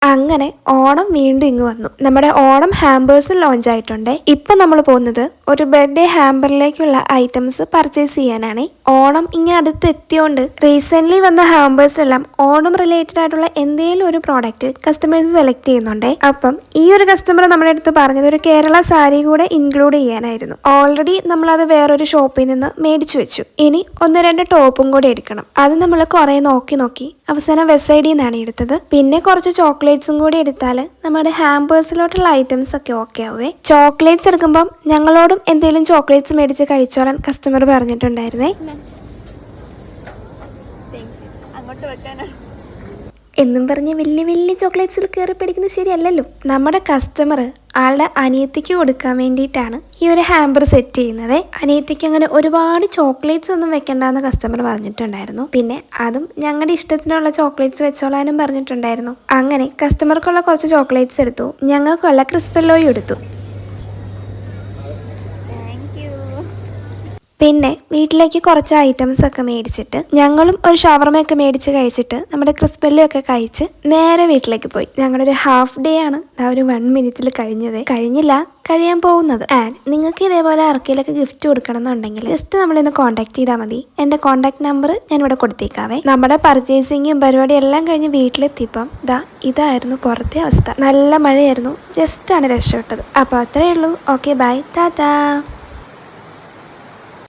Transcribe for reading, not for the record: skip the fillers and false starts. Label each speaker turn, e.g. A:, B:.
A: അങ്ങനെ ഓണം വീണ്ടും ഇങ്ങ് വന്നു. നമ്മുടെ ഓണം ഹാമ്പേഴ്സും ലോഞ്ച് ആയിട്ടുണ്ട്. ഇപ്പം നമ്മൾ പോകുന്നത് ഒരു ബർത്ത്ഡേ ഹാമ്പറിലേക്കുള്ള ഐറ്റംസ് പർച്ചേസ് ചെയ്യാനാണ്. ഓണം ഇങ്ങനെ അടുത്ത് എത്തിയോണ്ട് റീസെന്റ് വന്ന ഹാമ്പേഴ്സിലെല്ലാം ഓണം റിലേറ്റഡ് ആയിട്ടുള്ള എന്തെങ്കിലും ഒരു പ്രോഡക്റ്റ് കസ്റ്റമേഴ്സ് സെലക്ട് ചെയ്യുന്നുണ്ട്. അപ്പം ഈ ഒരു കസ്റ്റമർ നമ്മുടെ അടുത്ത് പറഞ്ഞത് ഒരു കേരള സാരി കൂടെ ഇൻക്ലൂഡ് ചെയ്യാനായിരുന്നു. ഓൾറെഡി നമ്മളത് വേറൊരു ഷോപ്പിൽ നിന്ന് മേടിച്ചു വെച്ചു. ഇനി ഒന്ന് രണ്ട് ടോപ്പും കൂടെ എടുക്കണം. അത് നമ്മൾ കുറെ നോക്കി അവസാനം വെബ്സൈറ്റിൽ നിന്നാണ് എടുത്തത്. പിന്നെ കുറച്ച് ചോക്ലേറ്റ്സും കൂടി എടുത്താൽ നമ്മുടെ ഹാമ്പേഴ്സിലോട്ടുള്ള ഐറ്റംസ് ഒക്കെ ഓക്കെ ആവേ. ചോക്ലേറ്റ്സ് എടുക്കുമ്പം ഞങ്ങളോടും എന്തെങ്കിലും ചോക്ലേറ്റ്സ് മേടിച്ച് കഴിച്ചോളാൻ കസ്റ്റമർ പറഞ്ഞിട്ടുണ്ടായിരുന്നേ. എന്നും പറഞ്ഞ് വലിയ ചോക്ലേറ്റ്സിൽ കയറി പിടിക്കുന്നത് ശരിയല്ലല്ലോ. നമ്മുടെ കസ്റ്റമർ ആളുടെ അനിയത്തിക്ക് കൊടുക്കാൻ വേണ്ടിയിട്ടാണ് ഈ ഒരു ഹാമ്പർ സെറ്റ് ചെയ്യുന്നത്. അനിയത്തിക്ക് അങ്ങനെ ഒരുപാട് ചോക്ലേറ്റ്സ് ഒന്നും വെക്കണ്ടെന്ന് കസ്റ്റമർ പറഞ്ഞിട്ടുണ്ടായിരുന്നു. പിന്നെ അതും ഞങ്ങളുടെ ഇഷ്ടത്തിനുള്ള ചോക്ലേറ്റ്സ് വെച്ചോളാനും പറഞ്ഞിട്ടുണ്ടായിരുന്നു. അങ്ങനെ കസ്റ്റമർക്കുള്ള കുറച്ച് ചോക്ലേറ്റ്സ് എടുത്തു, ഞങ്ങൾക്കുള്ള ക്രിസ്പെല്ലോയും എടുത്തു. പിന്നെ വീട്ടിലേക്ക് കുറച്ച് ഐറ്റംസ് ഒക്കെ മേടിച്ചിട്ട് ഞങ്ങളും ഒരു ഷവർമയൊക്കെ മേടിച്ച് കഴിച്ചിട്ട് നമ്മുടെ ക്രിസ്പെല്ലോ ഒക്കെ കഴിച്ച് നേരെ വീട്ടിലേക്ക് പോയി. ഞങ്ങളുടെ ഒരു ഹാഫ് ഡേ ആണ് ഒരു 1 മിനിറ്റിൽ കഴിയാൻ പോകുന്നത്. ആൻഡ് നിങ്ങൾക്ക് ഇതേപോലെ ആർക്കെങ്കിലൊക്കെ ഗിഫ്റ്റ് കൊടുക്കണം എന്നുണ്ടെങ്കിൽ ജസ്റ്റ് നമ്മളിന്ന് കോൺടാക്ട് ചെയ്താൽ മതി. എൻ്റെ കോൺടാക്ട് നമ്പർ ഞാനിവിടെ കൊടുത്തേക്കാവേ. നമ്മുടെ പർച്ചേസിങ്ങും പരിപാടി എല്ലാം കഴിഞ്ഞ് വീട്ടിലെത്തിയപ്പം ഇതായിരുന്നു പുറത്തെ അവസ്ഥ. നല്ല മഴയായിരുന്നു, ജസ്റ്റ് ആണ് രക്ഷപ്പെട്ടത്. അപ്പോൾ അത്രയേ ഉള്ളൂ. Okay, bye, Tata.